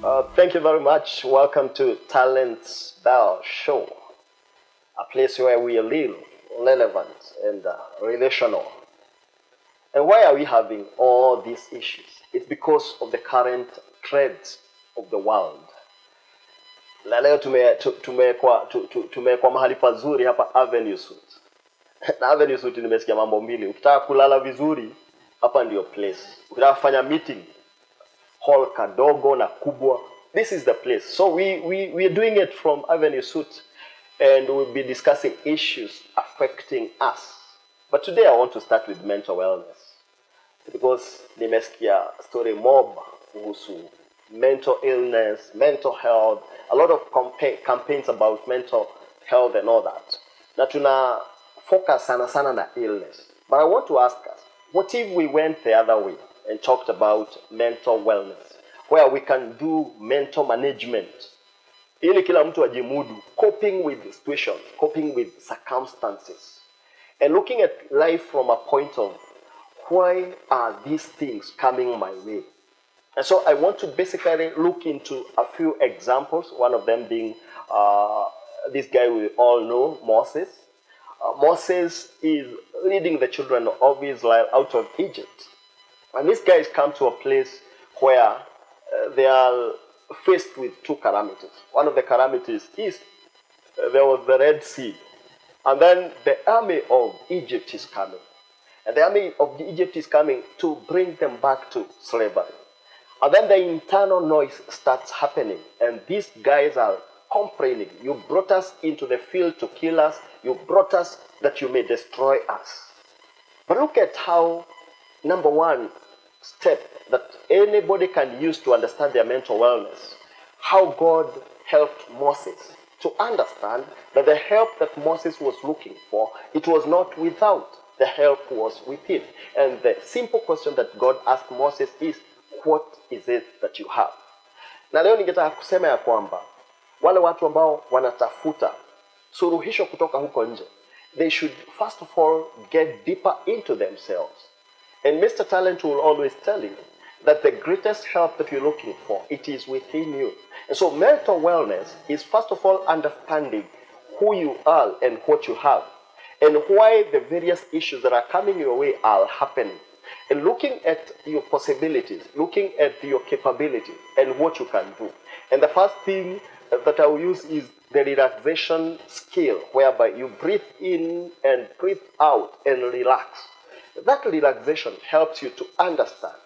Thank you very much. Welcome to Talents Bell Show, a place where we are real, relevant, and relational. And why are we having all these issues? It's because of the current trends of the world. Na leo tumewekwa mahali pazuri hapa Avenue Suite. Na Avenue Suite nimesikia mambo mbili. Ukitaka kulala vizuri, hapa ndio place. Ukitaka kufanya meeting, hall kadogo na kubwa, this is the place. So we are doing it from Avenue Suite, and we'll be discussing issues affecting us. But today I want to start with mental wellness, because nimesikia story mob kuhusu mental illness, mental health, a lot of campaigns about mental health and all that. Na tuna focus sana na illness. But I want to ask us, what if we went the other way and talked about mental wellness, where we can do mental management, ili kila mtu ajimudu, coping with the situations, coping with circumstances, and looking at life from a point of, why are these things coming my way? And so I want to basically look into a few examples, one of them being this guy we all know, Moses. Moses is leading the children of Israel out of Egypt. And these guys come to a place where they are faced with two calamities. One of the calamities is there was the Red Sea. And then the army of Egypt is coming. And the army of Egypt is coming to bring them back to slavery. And then the internal noise starts happening. And these guys are complaining. You brought us into the field to kill us. You brought us that you may destroy us. But look at how, number one step that anybody can use to understand their mental wellness, how God helped Moses to understand that the help that Moses was looking for, it was not without. The help was within. And the simple question that God asked Moses is, what is it that you have? Na leo ningetaka kusema ya kwamba wale watu ambao wanatafuta suluhisho kutoka huko nje, they should first of all get deeper into themselves. And Mr. Talent will always tell you that the greatest help that you're looking for, it is within you. And so mental wellness is first of all understanding who you are and what you have, and why the various issues that are coming your way are happening. And looking at your possibilities, looking at your capability and what you can do. And the first thing that I will use is the relaxation skill, whereby you breathe in and breathe out and relax. That relaxation helps you to understand,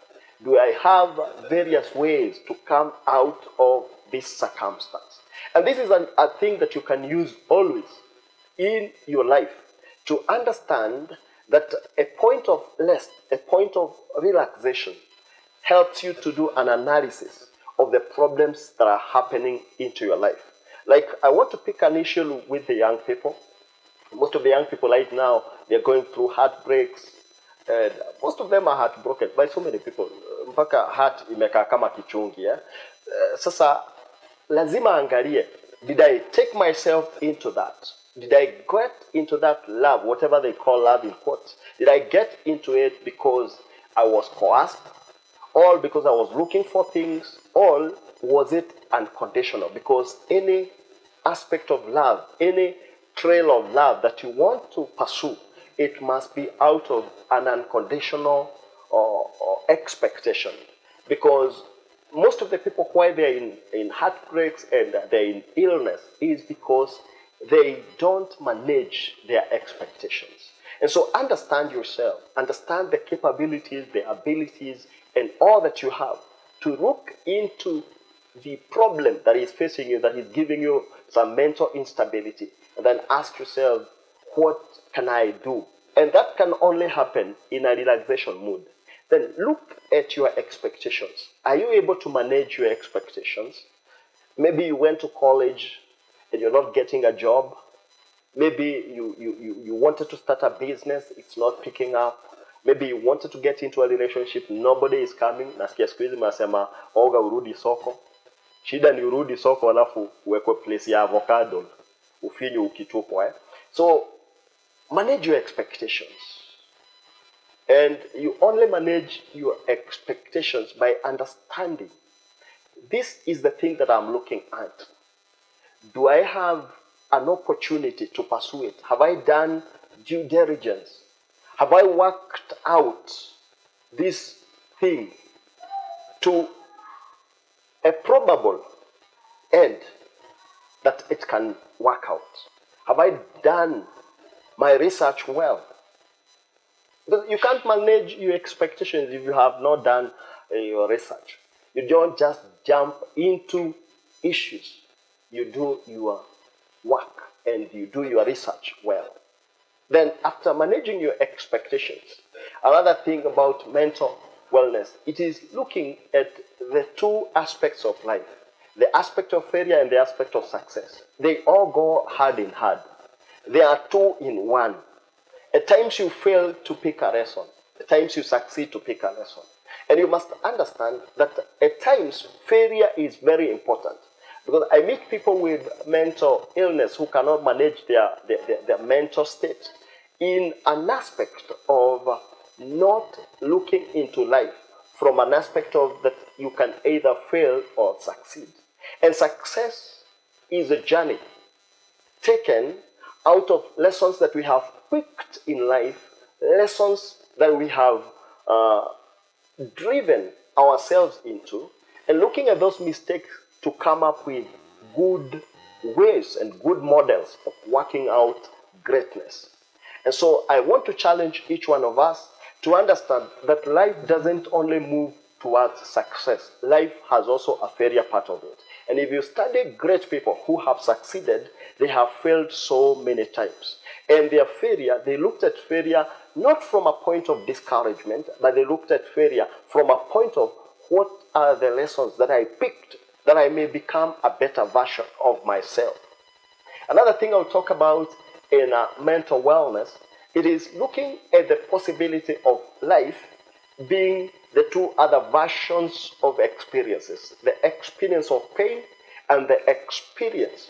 do I have various ways to come out of this circumstance? And this is a thing that you can use always in your life, to understand that a point of rest, a point of relaxation, helps you to do an analysis of the problems that are happening into your life. Like, I want to pick an issue with the young people. Most of the young people right now, they're going through heartbreaks, and most of them are heartbroken by so many people. Mpaka heart imekaa kama kichungi. Sasa lazima angalie, did I take myself into that? Did I get into that love, whatever they call love in quotes? Did I get into it because I was coerced? Or because I was looking for things? Or was it unconditional? Because any aspect of love, any trail of love that you want to pursue, it must be out of an unconditional or expectation. Because most of the people, why they're in heartbreaks and they're in illness, is because they don't manage their expectations. And so understand yourself, understand the capabilities, the abilities, and all that you have, to look into the problem that is facing you, that is giving you some mental instability, and then ask yourself, what can I do? And that can only happen in a relaxation mood. Then look at your expectations. Are you able to manage your expectations? Maybe you went to college and you're not getting a job. Maybe you wanted to start a business, it's not picking up. Maybe you wanted to get into a relationship, nobody is coming. Nasikia siku hizi mnasema oga urudi soko. Shida ni urudi soko alafu uwekwe place ya avocado, ufinyu ukitupwa. So manage your expectations. And you only manage your expectations by understanding this is the thing that I'm looking at. Do I have an opportunity to pursue it? Have I done due diligence? Have I worked out this thing to a probable end that it can work out? Have I done my research well? Because you can't manage your expectations if you have not done your research. You don't just jump into issues. You do your work and you do your research well. Then after managing your expectations, another thing about mental wellness, it is looking at the two aspects of life, the aspect of failure and the aspect of success. They all go hand in hand. They are two in one. At times you fail to pick a lesson. At times you succeed to pick a lesson. And you must understand that at times failure is very important. Because I meet people with mental illness who cannot manage their mental state in an aspect of not looking into life from an aspect of that you can either fail or succeed. And success is a journey taken out of lessons that we have picked in life, lessons that we have driven ourselves into, and looking at those mistakes to come up with good ways and good models of working out greatness. And so I want to challenge each one of us to understand that life doesn't only move towards success. Life has also a failure part of it. And if you study great people who have succeeded, they have failed so many times. And their failure, they looked at failure not from a point of discouragement, but they looked at failure from a point of what are the lessons that I picked that I may become a better version of myself. Another thing I'll talk about in mental wellness, it is looking at the possibility of life being the two other versions of experiences, the experience of pain and the experience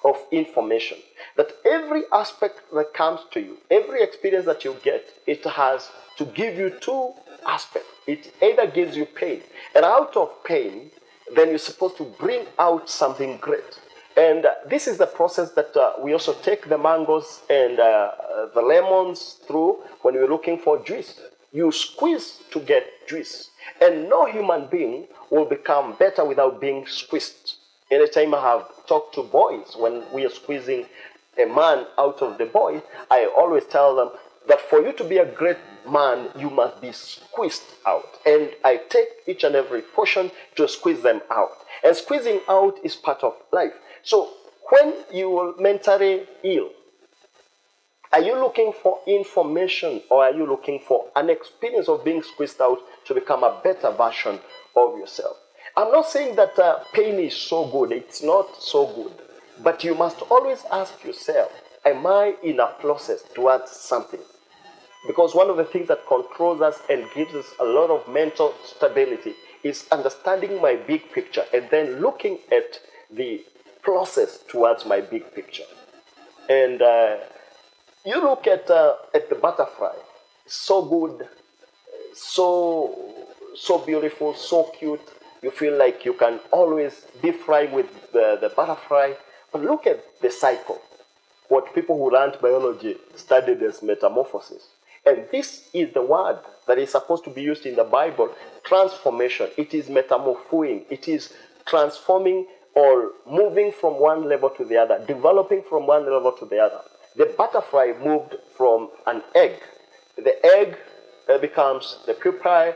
of information. That every aspect that comes to you, every experience that you get, it has to give you two aspects. It either gives you pain, and out of pain, then you're supposed to bring out something great. And this is the process that we also take the mangoes and the lemons through when we're looking for juice. You squeeze to get juice. And no human being will become better without being squeezed. Anytime I have talked to boys, when we are squeezing a man out of the boy, I always tell them that for you to be a great man, you must be squeezed out. And I take each and every portion to squeeze them out. And squeezing out is part of life. So when you are mentally ill, are you looking for information or are you looking for an experience of being squeezed out to become a better version of yourself? I'm not saying that pain is so good. It's not so good. But you must always ask yourself, am I in a process towards something? Because one of the things that controls us and gives us a lot of mental stability is understanding my big picture and then looking at the process towards my big picture. And you look at the butterfly, so good, so beautiful, so cute. You feel like you can always be flying with the butterfly. But look at the cycle. What people who learned biology studied as metamorphosis. And this is the word that is supposed to be used in the Bible, transformation. It is metamorphosing. It is transforming or moving from one level to the other, developing from one level to the other. The butterfly moved from an egg. The egg becomes the pupae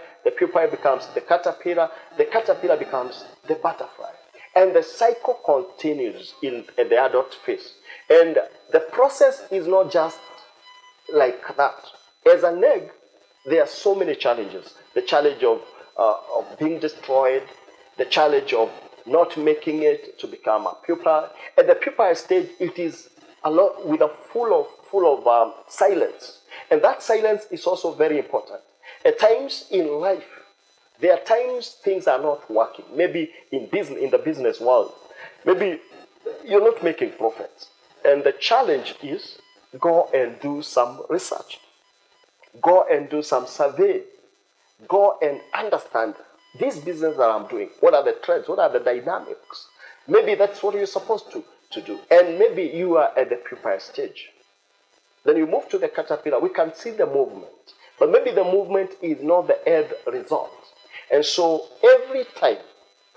becomes the caterpillar becomes the butterfly. And the cycle continues in the adult phase. And the process is not just like that. As an egg, there are so many challenges. The challenge of being destroyed, the challenge of not making it to become a pupa. At the pupa stage, it is a lot with a full of silence, and that silence is also very important. At times in life, there are times things are not working. Maybe in the business world, maybe you're not making profits, and the challenge is go and do some research, go and do some survey, go and understand this business that I'm doing, what are the trends? What are the dynamics? Maybe that's what you're supposed to do. And maybe you are at the pupa stage. Then you move to the caterpillar. We can see the movement. But maybe the movement is not the end result. And so every time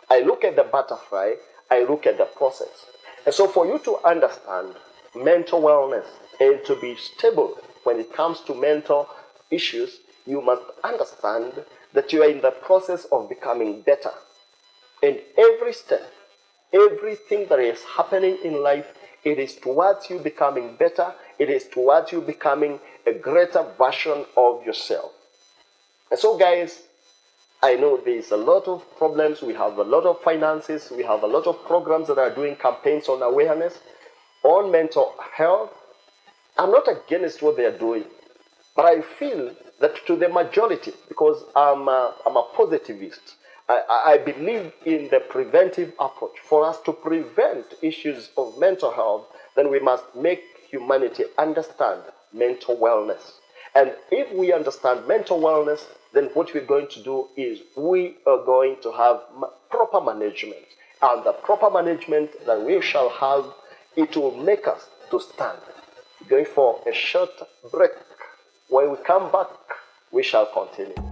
I look at the butterfly, I look at the process. And so for you to understand mental wellness and to be stable when it comes to mental issues, you must understand that you are in the process of becoming better. And every step, everything that is happening in life, it is towards you becoming better. It is towards you becoming a greater version of yourself. And so, guys, I know there's a lot of problems. We have a lot of finances. We have a lot of programs that are doing campaigns on awareness, on mental health. I'm not against what they are doing, but I feel that to the majority, because I'm a positivist, I believe in the preventive approach. For us to prevent issues of mental health, then we must make humanity understand mental wellness. And if we understand mental wellness, then what we're going to do is we are going to have proper management. And the proper management that we shall have, it will make us to stand. Going for a short break. When we come back, we shall continue.